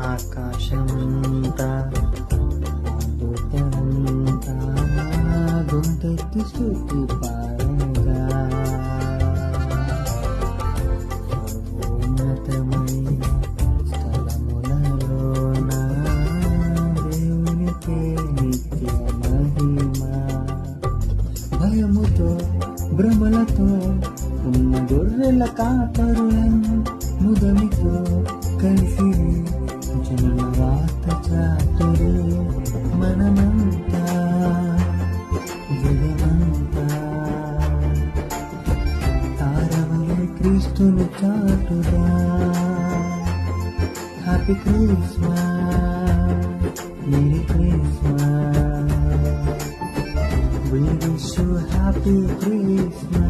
ఆకాశమంతా అద్భుతమంతా గొంతెత్తి స్తుతి పాడగా సర్వోన్నతమైన స్థలములలోన దేవునికే నిత్య మహిమ. భయముతో భ్రమలతో ఉన్న గొర్రెల కాపరులను ముదమితో కలిసి జన వార్త చాటురు. మనమంతా జగమంతా తారవలే క్రీస్తుని చాటుదా. Happy Christmas, merry Christmas, we wish you happy Christmas.